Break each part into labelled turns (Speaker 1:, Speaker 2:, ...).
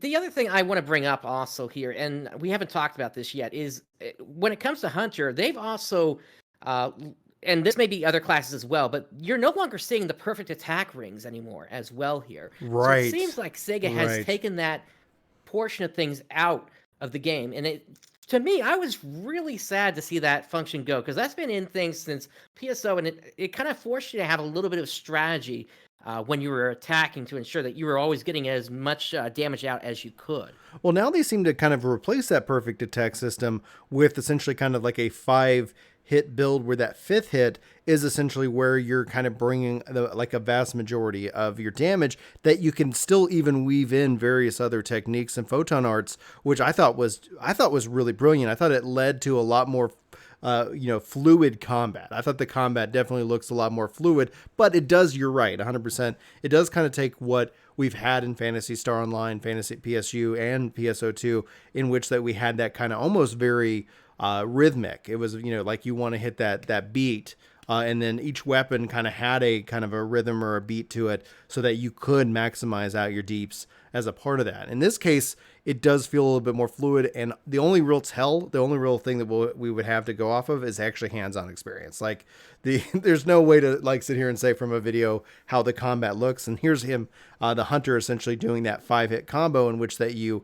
Speaker 1: The other thing I want to bring up also here, and we haven't talked about this yet, is when it comes to Hunter, they've also, and this may be other classes as well, but you're no longer seeing the perfect attack rings anymore as well here. So it seems
Speaker 2: Right.
Speaker 1: like Sega has
Speaker 2: Right.
Speaker 1: taken that portion of things out of the game, and to me, I was really sad to see that function go because that's been in things since PSO, and it kind of forced you to have a little bit of strategy when you were attacking to ensure that you were always getting as much damage out as you could.
Speaker 2: Well, now they seem to kind of replace that perfect attack system with essentially kind of like a 5 hit build where that fifth hit is essentially where you're kind of bringing like a vast majority of your damage that you can still even weave in various other techniques and photon arts, which I thought was really brilliant. I thought it led to a lot more fluid combat. I thought the combat definitely looks a lot more fluid, but it does, you're right, 100%. It does kind of take what we've had in Fantasy Star Online, Fantasy PSU, and PSO2, in which that we had that kind of almost very rhythmic. It was, like you want to hit that beat. And then each weapon kind of had a kind of a rhythm or a beat to it so that you could maximize out your deeps as a part of that. In this case, it does feel a little bit more fluid. And the only real thing that we would have to go off of is actually hands-on experience. Like there's no way to like sit here and say from a video how the combat looks. And here's him, the hunter, essentially doing that 5 hit combo in which that you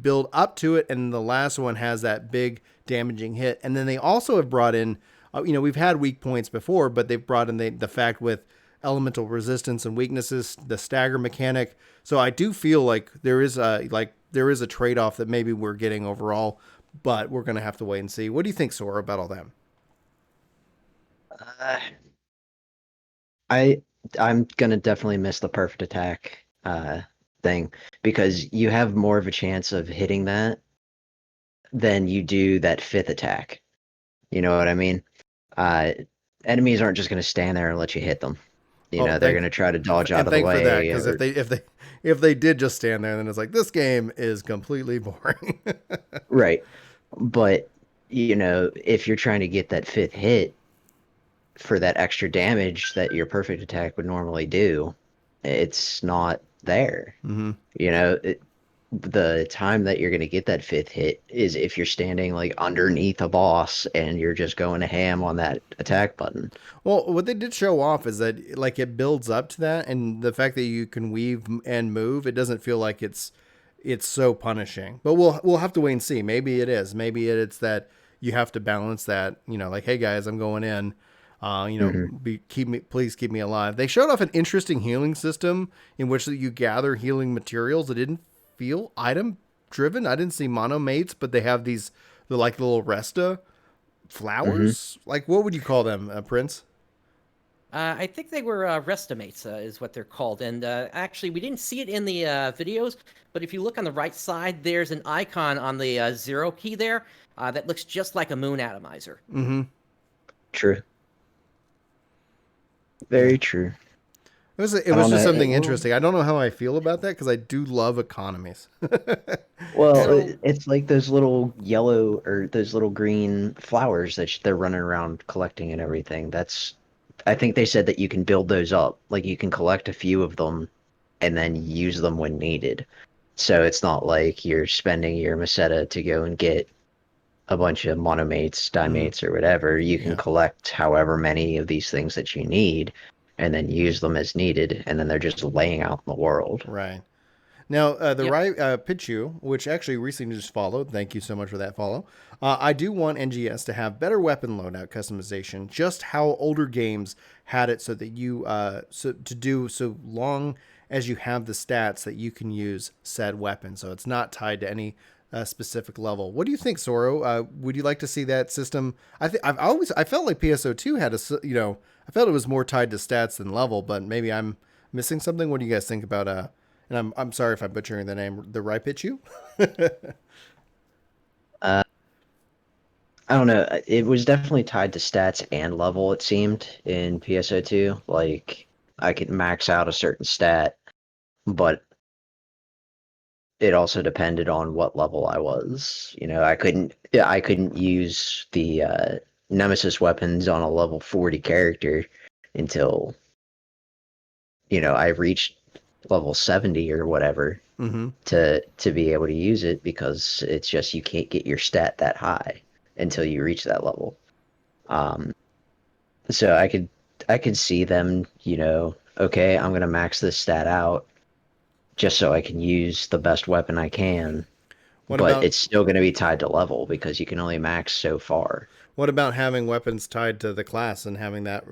Speaker 2: build up to it, and the last one has that big damaging hit. And then they also have brought in, we've had weak points before, but they've brought in the fact with elemental resistance and weaknesses, the stagger mechanic. So I do feel like there is a trade off that maybe we're getting overall, but we're gonna have to wait and see. What do you think, Sora, about all that?
Speaker 3: Uh, I I'm gonna definitely miss the perfect attack thing because you have more of a chance of hitting that than you do that fifth attack. You know what I mean? Uh, Enemies aren't just gonna stand there and let you hit them.
Speaker 2: Oh,
Speaker 3: They're gonna try to dodge out of the
Speaker 2: thank for that,
Speaker 3: way
Speaker 2: because
Speaker 3: or
Speaker 2: if they did just stand there, then it's like this game is completely boring.
Speaker 3: right. But if you're trying to get that fifth hit for that extra damage that your perfect attack would normally do, it's not there.
Speaker 2: Mm-hmm.
Speaker 3: You know, it, the time that you're going to get that fifth hit is if you're standing like underneath a boss and you're just going to ham on that attack button.
Speaker 2: Well, what they did show off is that like it builds up to that, and the fact that you can weave and move, it doesn't feel like it's so punishing. But we'll have to wait and see. Maybe it is. Maybe it's that you have to balance that. Like, hey guys, I'm going in.
Speaker 3: Hmm.
Speaker 2: Please keep me alive. They showed off an interesting healing system in which you gather healing materials. It didn't feel item driven. I didn't see mono mates, but they have the like little resta
Speaker 3: Hmm.
Speaker 2: flowers. Like, what would you call them, Prince?
Speaker 1: I think they were Restimates, is what they're called. And actually, we didn't see it in the videos, but if you look on the right side, there's an icon on the 0 key there that looks just like a moon atomizer.
Speaker 2: Mm-hmm.
Speaker 3: True.
Speaker 2: Yeah.
Speaker 3: Very true.
Speaker 2: It
Speaker 3: I
Speaker 2: was
Speaker 3: don't
Speaker 2: just
Speaker 3: know.
Speaker 2: something interesting. I don't know how I feel about that because I do love economies.
Speaker 3: Well,
Speaker 1: So
Speaker 3: it's like those little yellow or those little green flowers that they're running around collecting and everything. I think they said that you can build those up. Like you can collect a few of them and then use them when needed. So it's not like you're spending your Meseta to go and get a bunch of monomates,
Speaker 2: Mm,
Speaker 3: dimates, or whatever. You can
Speaker 2: yeah.
Speaker 3: collect however many of these things that you need and then use them as needed. And then they're just laying out in the world.
Speaker 2: Right. Now, the
Speaker 1: yep.
Speaker 2: right Pichu, which actually recently just followed, thank you so much for that follow. I do want NGS to have better weapon loadout customization, just how older games had it, so that so long as you have the stats that you can use said weapon, so it's not tied to any specific level. What do you think, Soro? Would you like to see that system? I felt like PSO2 had I felt it was more tied to stats than level, but maybe I'm missing something. What do you guys think about and I'm sorry if I'm butchering the name. The Raipichu?
Speaker 3: Uh, I don't know. It was definitely tied to stats and level, it seemed, in PSO2. Like, I could max out a certain stat, but it also depended on what level I was. I couldn't use the Nemesis weapons on a level 40 character until, I reached level 70 or whatever.
Speaker 2: Mm-hmm.
Speaker 3: to be able to use it, because it's just you can't get your stat that high until you reach that level. Um, so I could see them, okay, I'm gonna max this stat out just so I can use the best weapon I can,
Speaker 2: What
Speaker 3: but
Speaker 2: about
Speaker 3: it's still gonna be tied to level because you can only max so far.
Speaker 2: what about having weapons tied to the class and having that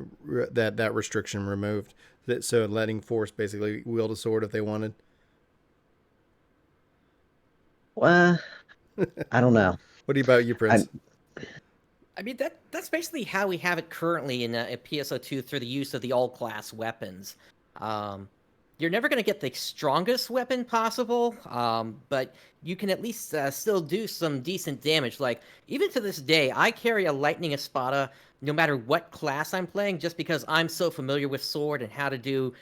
Speaker 2: restriction removed? So letting Force basically wield a sword if they wanted.
Speaker 3: Well, I don't know.
Speaker 2: What about you,
Speaker 3: I
Speaker 2: Prince?
Speaker 1: I mean that's basically how we have it currently in PSO2 through the use of the all class weapons. Um, you're never going to get the strongest weapon possible, but you can at least still do some decent damage. Like even to this day, I carry a lightning espada no matter what class I'm playing, just because I'm so familiar with sword and how to do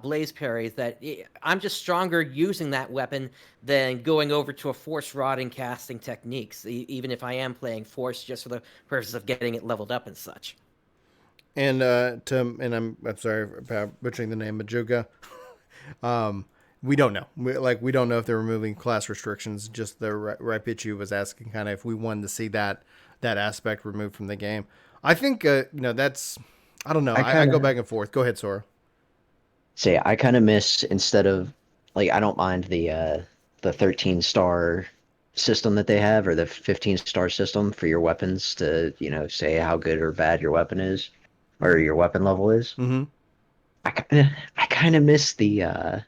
Speaker 1: blaze parries that I'm just stronger using that weapon than going over to a force rod and casting techniques, even if I am playing force just for the purpose of getting it leveled up and such.
Speaker 2: And I'm sorry about butchering the name, Majuga. Um, we don't know. We don't know if they're removing class restrictions. Just the Raipichu was asking kind of if we wanted to see that aspect removed from the game. I think that's I don't know.
Speaker 3: I
Speaker 2: I
Speaker 3: kind
Speaker 2: go
Speaker 3: of
Speaker 2: back and forth. Go ahead, Sora.
Speaker 3: say I kind of miss, instead of, like, I don't mind the 13-star system that they have, or the 15-star system for your weapons to, say how good or bad your weapon is, or your weapon level is.
Speaker 2: Mm-hmm.
Speaker 3: I kind of miss the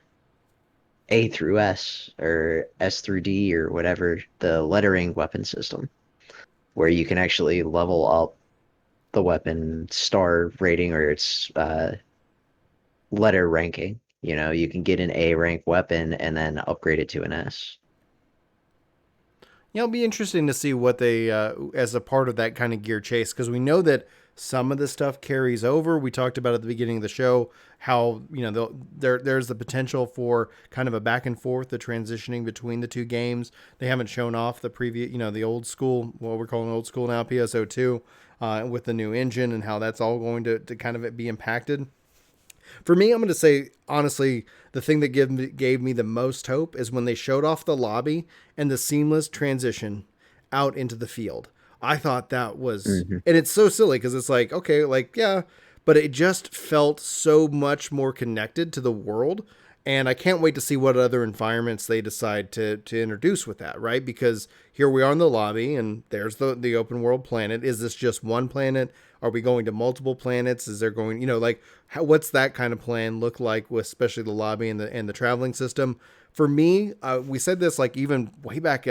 Speaker 3: A through S, or S through D, or whatever, the lettering weapon system, where you can actually level up the weapon star rating, or its letter ranking. You can get an A rank weapon and then upgrade it to an S.
Speaker 2: Yeah, it'll be interesting to see what they as a part of that kind of gear chase, because we know that some of the stuff carries over. We talked about at the beginning of the show how there's the potential for kind of a back and forth, the transitioning between the two games. They haven't shown off the previous, the old school, what we're calling old school now, PSO2, with the new engine and how that's all going to kind of be impacted. For me, I'm going to say honestly, the thing that gave me the most hope is when they showed off the lobby and the seamless transition out into the field. I thought that was,
Speaker 3: Hmm.
Speaker 2: and it's so silly because it's like, okay, like, yeah, but it just felt so much more connected to the world. And I can't wait to see what other environments they decide to introduce with that, right? Because here we are in the lobby, and there's the open world planet. Is this just one planet? Are we going to multiple planets? Is there going, like, what's that kind of plan look like with especially the lobby and the traveling system? For me, we said this like even way back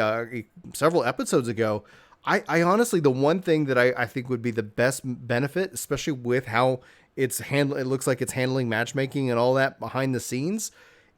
Speaker 2: several episodes ago. I honestly, the one thing that I think would be the best benefit, especially with how it looks like it's handling matchmaking and all that behind the scenes,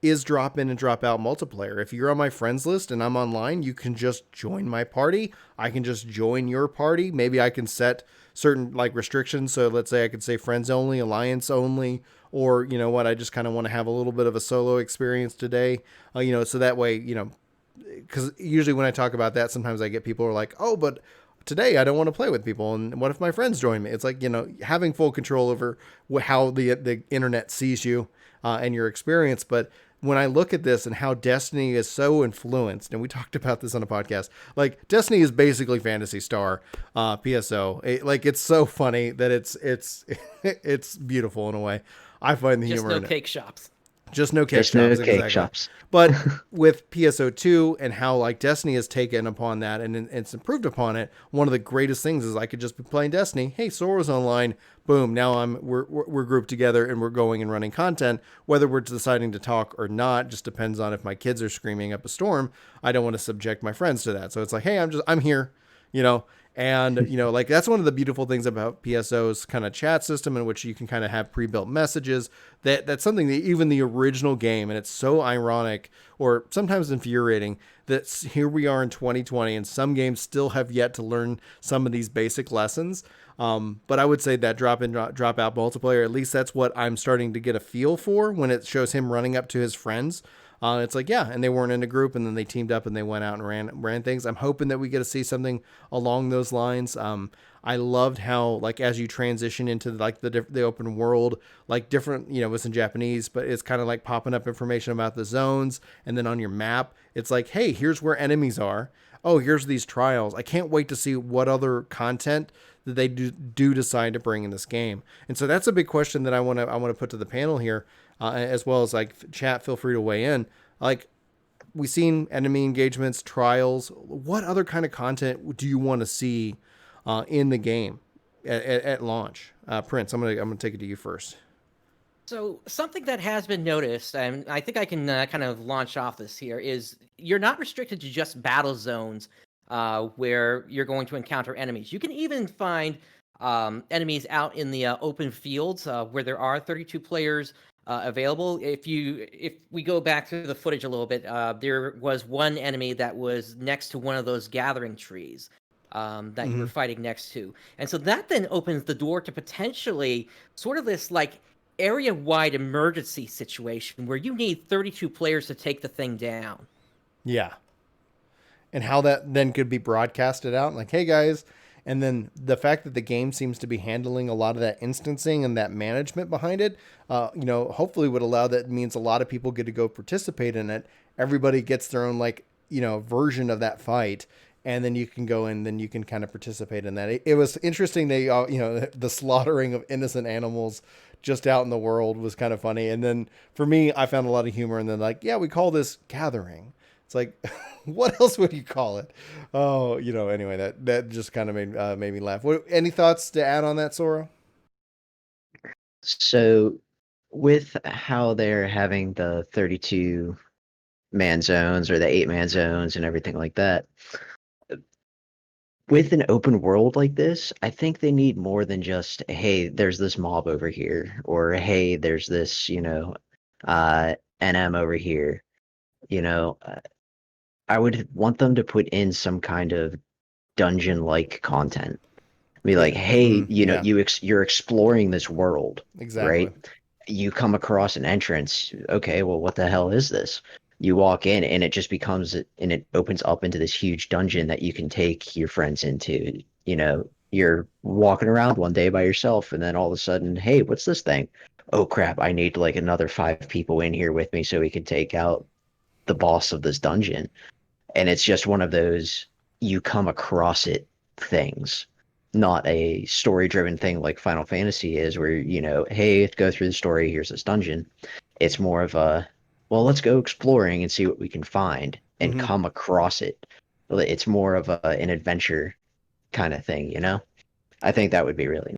Speaker 2: is drop in and drop out multiplayer. If you're on my friends list and I'm online, you can just join my party. I can just join your party. Maybe I can set certain like restrictions. So let's say I could say friends only, alliance only, or you know what, I just kind of want to have a little bit of a solo experience today. So that way, because usually when I talk about that, sometimes I get people who are like, oh, but today I don't want to play with people, and what if my friends join me? It's like having full control over how the internet sees you and your experience. But when I look at this and how Destiny is so influenced, and we talked about this on a podcast, like Destiny is basically Fantasy Star PSO. It's so funny that it's it's beautiful in a way. I find the
Speaker 1: Just
Speaker 2: humor
Speaker 1: no
Speaker 2: in it.
Speaker 1: cake shops.
Speaker 2: Just no cake
Speaker 3: Just no
Speaker 2: shops,
Speaker 3: cake
Speaker 2: exactly.
Speaker 3: shops.
Speaker 2: But with PSO2 and how like Destiny has taken upon that and it's improved upon it, one of the greatest things is I could just be playing Destiny. Hey, Sora's online. Boom! Now we're grouped together and we're going and running content. Whether we're deciding to talk or not just depends on if my kids are screaming up a storm. I don't want to subject my friends to that. So it's like, hey, I'm here, you know. And like that's one of the beautiful things about PSO's kind of chat system, in which you can kind of have pre-built messages. That's something that even the original game, and it's so ironic or sometimes infuriating that here we are in 2020, and some games still have yet to learn some of these basic lessons. But I would say that drop in, drop out multiplayer, at least that's what I'm starting to get a feel for when it shows him running up to his friends. It's like, yeah, and they weren't in a group, and then they teamed up and they went out and ran things. I'm hoping that we get to see something along those lines. I loved how, like, as you transition into like the open world, like different, it's in Japanese, but it's kind of like popping up information about the zones, and then on your map, it's like, hey, here's where enemies are. Oh, here's these trials. I can't wait to see what other content that they do decide to bring in this game. And so that's a big question that I want to put to the panel here, as well as like chat. Feel free to weigh in. Like, we've seen enemy engagements, trials. What other kind of content do you want to see in the game at launch? Prince, I'm gonna take it to you first.
Speaker 1: So something that has been noticed, and I think I can kind of launch off this here, is you're not restricted to just battle zones where you're going to encounter enemies. You can even find enemies out in the open fields where there are 32 players available. If we go back through the footage a little bit, there was one enemy that was next to one of those gathering trees that you were
Speaker 2: Mm-hmm.
Speaker 1: fighting next to, and so that then opens the door to potentially sort of this like area-wide emergency situation where you need 32 players to take the thing down.
Speaker 2: Yeah, and how that then could be broadcasted out, like, hey guys. And then the fact that the game seems to be handling a lot of that instancing and that management behind it, hopefully would allow that means a lot of people get to go participate in it. Everybody gets their own, like, version of that fight. And then you can go in, then you can kind of participate in that. It was interesting. They, the slaughtering of innocent animals just out in the world was kind of funny. And then for me, I found a lot of humor. And then, like, yeah, we call this gathering. It's like, what else would you call it? Oh, anyway, that just kind of made me laugh. Any thoughts to add on that, Sora?
Speaker 3: So, with how they're having the 32 man zones or the 8-man zones and everything like that, with an open world like this, I think they need more than just, hey, there's this mob over here, or hey, there's this, NM over here. You know, uh, I would want them to put in some kind of dungeon-like content. Be like, hey,
Speaker 2: Yeah,
Speaker 3: you're exploring this world,
Speaker 2: exactly.
Speaker 3: right? You come across an entrance. Okay, well, what the hell is this? You walk in, and it just becomes, and it opens up into this huge dungeon that you can take your friends into. You're walking around one day by yourself, and then all of a sudden, hey, what's this thing? Oh crap, I need like another 5 people in here with me so we can take out the boss of this dungeon. And it's just one of those you come across it things, not a story driven thing like Final Fantasy is, where, hey, go through the story, here's this dungeon. It's more of a, well, let's go exploring and see what we can find and
Speaker 2: Hmm.
Speaker 3: come across it. It's more of an adventure kind of thing. I think that would be really